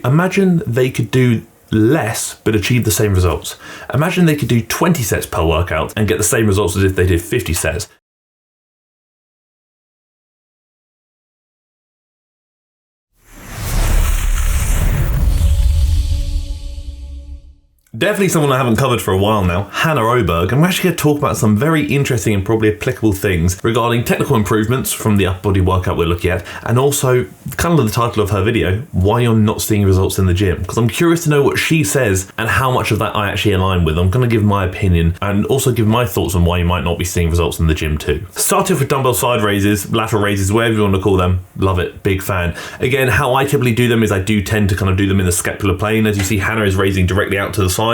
imagine they could do less but achieve the same results. Imagine they could do 20 sets per workout and get the same results as if they did 50 sets. Definitely someone I haven't covered for a while now, Hanna Öberg, and we're actually going to talk about some very interesting and probably applicable things regarding technical improvements from the upper body workout we're looking at, and also kind of the title of her video, why you're not seeing results in the gym, because I'm curious to know what she says and how much of that I actually align with. I'm going to give my opinion and also give my thoughts on why you might not be seeing results in the gym too. Start off with dumbbell side raises, lateral raises, whatever you want to call them. Love it, big fan. Again, how I typically do them is I do tend to kind of do them in the scapular plane. As you see, Hanna is raising directly out to the side.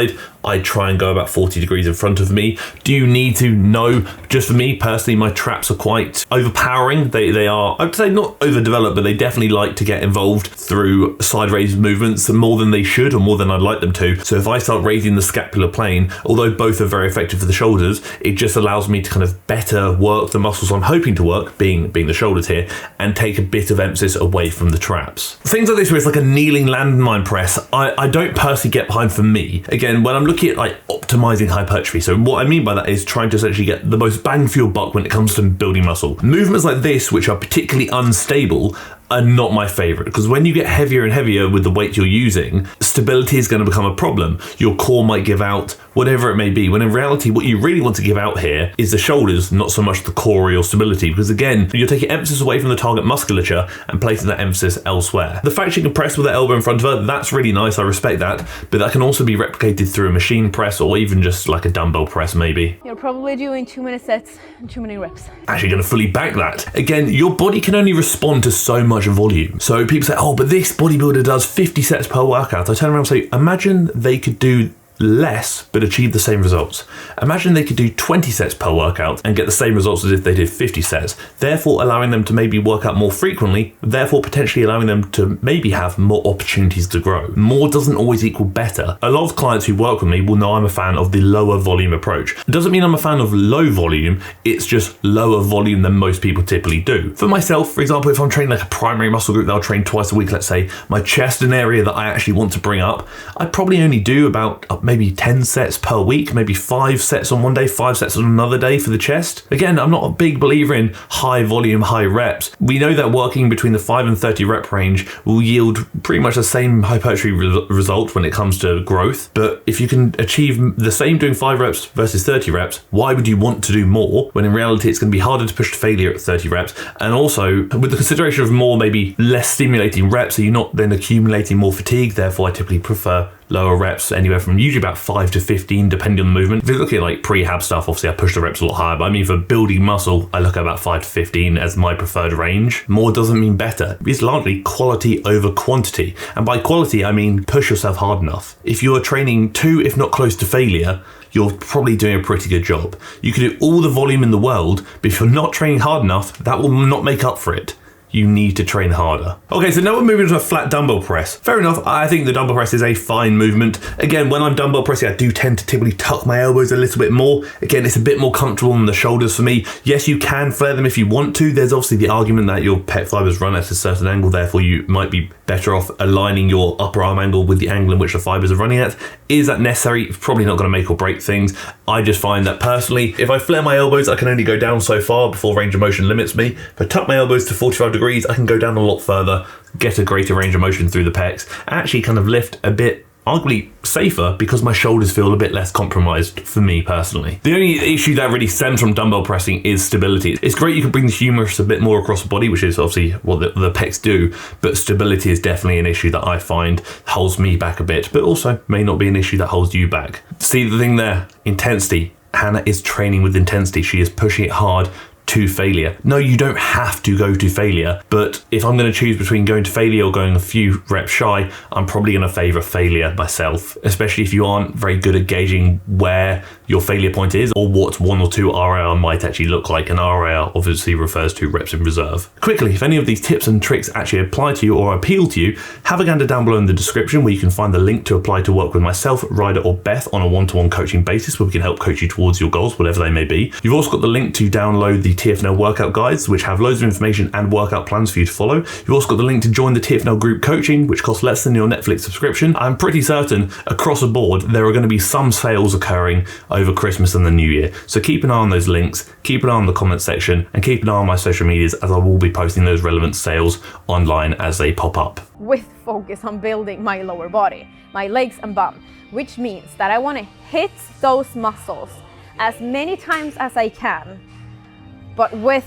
I try and go about 40 degrees in front of me. Do you need to? No. Just for me personally, my traps are quite overpowering. They are, I would say, not overdeveloped, but they definitely like to get involved through side raise movements more than they should or more than I'd like them to. So if I start raising the scapular plane, although both are very effective for the shoulders, it just allows me to kind of better work the muscles I'm hoping to work, being the shoulders here, and take a bit of emphasis away from the traps. Things like this where it's like a kneeling landmine press, I don't personally get behind for me. Again, when I'm looking at like optimizing hypertrophy, so what I mean by that is trying to essentially get the most bang for your buck when it comes to building muscle. Movements like this, which are particularly unstable, are not my favorite, because when you get heavier and heavier with the weight you're using, stability is going to become a problem. Your core might give out, whatever it may be, when in reality what you really want to give out here is the shoulders, not so much the core or your stability, because again, you're taking emphasis away from the target musculature and placing that emphasis elsewhere. The fact she can press with her elbow in front of her, that's really nice, I respect that, but that can also be replicated through a machine press or even just like a dumbbell press maybe. You're probably doing too many sets and too many reps. Actually going to fully back that. Again, your body can only respond to so much volume. So people say, oh, but this bodybuilder does 50 sets per workout. I turn around and say, imagine they could do less but achieve the same results. Imagine they could do 20 sets per workout and get the same results as if they did 50 sets, therefore allowing them to maybe work out more frequently, therefore potentially allowing them to maybe have more opportunities to grow. More doesn't always equal better. A lot of clients who work with me will know I'm a fan of the lower volume approach. It doesn't mean I'm a fan of low volume, it's just lower volume than most people typically do. For myself, for example, if I'm training like a primary muscle group that I'll train twice a week, let's say, my chest, an area that I actually want to bring up, I probably only do about maybe 10 sets per week, maybe 5 sets on one day, 5 sets on another day for the chest. Again, I'm not a big believer in high volume, high reps. We know that working between the 5 and 30 rep range will yield pretty much the same hypertrophy result when it comes to growth. But if you can achieve the same doing 5 reps versus 30 reps, why would you want to do more when in reality it's going to be harder to push to failure at 30 reps? And also with the consideration of more, maybe less stimulating reps, so you're not then accumulating more fatigue. Therefore, I typically prefer lower reps, anywhere from usually about 5 to 15 depending on the movement. If you're looking at like prehab stuff, obviously I push the reps a lot higher, but I mean for building muscle, I look at about 5 to 15 as my preferred range. More doesn't mean better. It's largely quality over quantity. And by quality, I mean push yourself hard enough. If you're training to, if not close to failure, you're probably doing a pretty good job. You can do all the volume in the world, but if you're not training hard enough, that will not make up for it. You need to train harder. Okay, so now we're moving to a flat dumbbell press. Fair enough, I think the dumbbell press is a fine movement. Again, when I'm dumbbell pressing, I do tend to typically tuck my elbows a little bit more. Again, it's a bit more comfortable on the shoulders for me. Yes, you can flare them if you want to. There's obviously the argument that your pec fibers run at a certain angle, therefore you might be better off aligning your upper arm angle with the angle in which the fibers are running at. Is that necessary? It's probably not going to make or break things. I just find that personally, if I flare my elbows, I can only go down so far before range of motion limits me. If I tuck my elbows to 45 degrees, I can go down a lot further, get a greater range of motion through the pecs, actually kind of lift a bit, arguably safer, because my shoulders feel a bit less compromised for me personally. The only issue that really stems from dumbbell pressing is stability. It's great you can bring the humerus a bit more across the body, which is obviously what the pecs do, but stability is definitely an issue that I find holds me back a bit, but also may not be an issue that holds you back. See the thing there? Intensity. Hanna is training with intensity. She is pushing it hard to failure. No, you don't have to go to failure, but if I'm going to choose between going to failure or going a few reps shy, I'm probably going to favor failure myself, especially if you aren't very good at gauging where your failure point is or what 1 or 2 RIR might actually look like. And RIR obviously refers to reps in reserve. Quickly, if any of these tips and tricks actually apply to you or appeal to you, have a gander down below in the description where you can find the link to apply to work with myself, Ryder or Beth on a one-to-one coaching basis where we can help coach you towards your goals, whatever they may be. You've also got the link to download the the TFNL workout guides, which have loads of information and workout plans for you to follow. You've also got the link to join the TFNL group coaching, which costs less than your Netflix subscription. I'm pretty certain across the board there are going to be some sales occurring over Christmas and the New Year. So keep an eye on those links, keep an eye on the comment section, and keep an eye on my social medias, as I will be posting those relevant sales online as they pop up. With focus on building my lower body, my legs and bum, which means that I want to hit those muscles as many times as I can, but with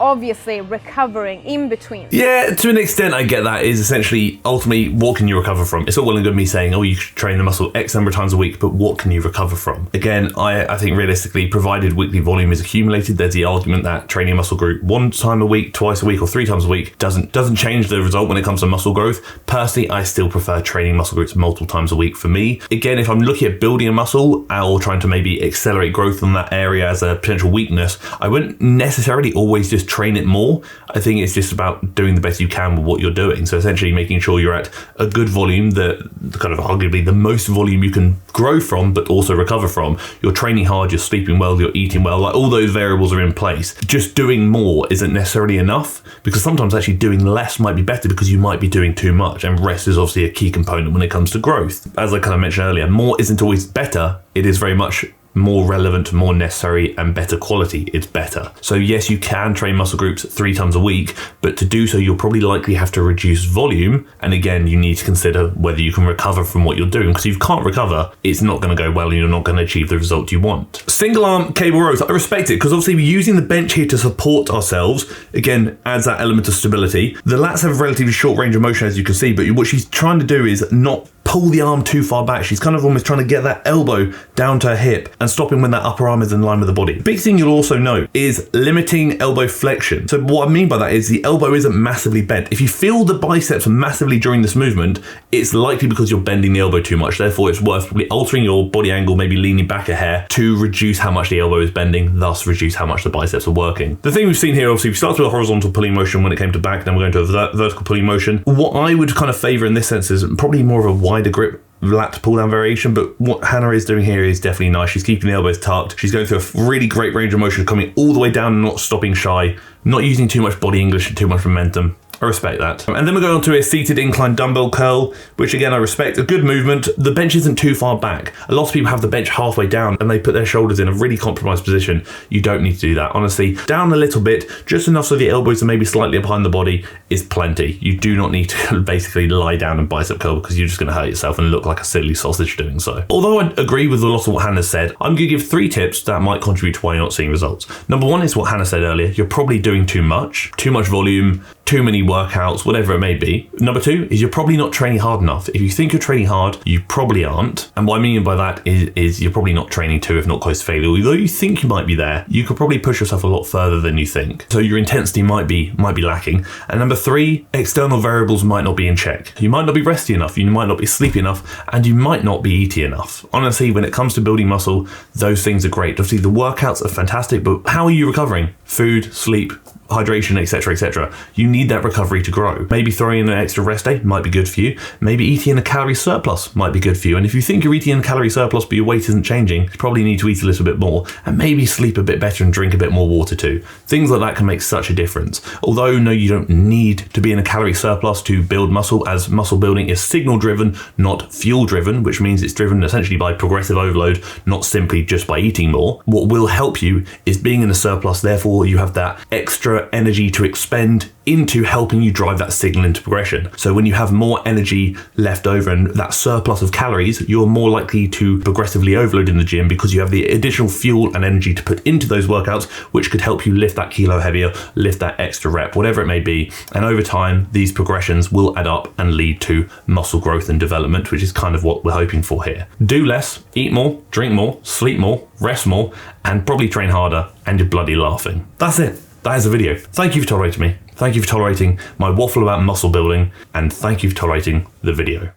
obviously recovering in between. Yeah, to an extent I get that. Is essentially ultimately what can you recover from? It's all well and good me saying, oh, you should train the muscle X number of times a week, but what can you recover from? Again, I think realistically, provided weekly volume is accumulated, there's the argument that training a muscle group 1 time a week, twice a week, or 3 times a week doesn't change the result when it comes to muscle growth. Personally, I still prefer training muscle groups multiple times a week for me. Again, if I'm looking at building a muscle or trying to maybe accelerate growth in that area as a potential weakness, I wouldn't necessarily always just train it more. I think it's just about doing the best you can with what you're doing. So essentially making sure you're at a good volume, the kind of arguably the most volume you can grow from, but also recover from. You're training hard, you're sleeping well, you're eating well, like all those variables are in place. Just doing more isn't necessarily enough, because sometimes actually doing less might be better because you might be doing too much, and rest is obviously a key component when it comes to growth. As I kind of mentioned earlier, more isn't always better. It is very much more relevant, more necessary, and better quality. It's better. So yes, you can train muscle groups 3 times a week, but to do so, you'll probably likely have to reduce volume. And again, you need to consider whether you can recover from what you're doing, because if you can't recover, it's not going to go well and you're not going to achieve the result you want. Single arm cable rows, I respect it, because obviously we're using the bench here to support ourselves. Again, adds that element of stability. The lats have a relatively short range of motion, as you can see, but what she's trying to do is not pull the arm too far back. She's kind of almost trying to get that elbow down to her hip and stopping when that upper arm is in line with the body. Big thing you'll also note is limiting elbow flexion. So what I mean by that is the elbow isn't massively bent. If you feel the biceps massively during this movement, it's likely because you're bending the elbow too much. Therefore, it's worth probably altering your body angle, maybe leaning back a hair to reduce how much the elbow is bending, thus reduce how much the biceps are working. The thing we've seen here, obviously, we started with a horizontal pulling motion when it came to back, then we're going to a vertical pulling motion. What I would kind of favor in this sense is probably more of a wider grip lat pull down variation, but what Hanna is doing here is definitely nice. She's keeping the elbows tucked. She's going through a really great range of motion, coming all the way down and not stopping shy, not using too much body English and too much momentum. I respect that. And then we're going on to a seated incline dumbbell curl, which again I respect. A good movement. The bench isn't too far back. A lot of people have the bench halfway down and they put their shoulders in a really compromised position. You don't need to do that. Honestly, down a little bit, just enough so the elbows are maybe slightly behind the body is plenty. You do not need to basically lie down and bicep curl, because you're just going to hurt yourself and look like a silly sausage doing so. Although I agree with a lot of what Hannah said, I'm going to give 3 tips that might contribute to why you're not seeing results. Number 1 is what Hannah said earlier. You're probably doing too much volume, too many workouts, whatever it may be. Number 2 is you're probably not training hard enough. If you think you're training hard, you probably aren't. And what I mean by that is you're probably not training to, if not close to failure. Although you think you might be there, you could probably push yourself a lot further than you think. So your intensity might be lacking. And number 3, external variables might not be in check. You might not be resty enough, you might not be sleepy enough, and you might not be eating enough. Honestly, when it comes to building muscle, those things are great. Obviously, the workouts are fantastic, but how are you recovering? Food, sleep, hydration, etc., etc. You need that recovery to grow. Maybe throwing in an extra rest day might be good for you. Maybe eating in a calorie surplus might be good for you. And if you think you're eating in a calorie surplus but your weight isn't changing, you probably need to eat a little bit more and maybe sleep a bit better and drink a bit more water too. Things like that can make such a difference. Although no, you don't need to be in a calorie surplus to build muscle, as muscle building is signal driven, not fuel driven, which means it's driven essentially by progressive overload, not simply just by eating more. What will help you is being in a surplus. Therefore, you have that extra energy to expend into helping you drive that signal into progression. So when you have more energy left over and that surplus of calories, you're more likely to progressively overload in the gym because you have the additional fuel and energy to put into those workouts, which could help you lift that kilo heavier, lift that extra rep, whatever it may be. And over time, these progressions will add up and lead to muscle growth and development, which is kind of what we're hoping for here. Do less, eat more, drink more, sleep more, rest more, and probably train harder, and you're bloody laughing. That's it. That is the video. Thank you for tolerating me. Thank you for tolerating my waffle about muscle building, and thank you for tolerating the video.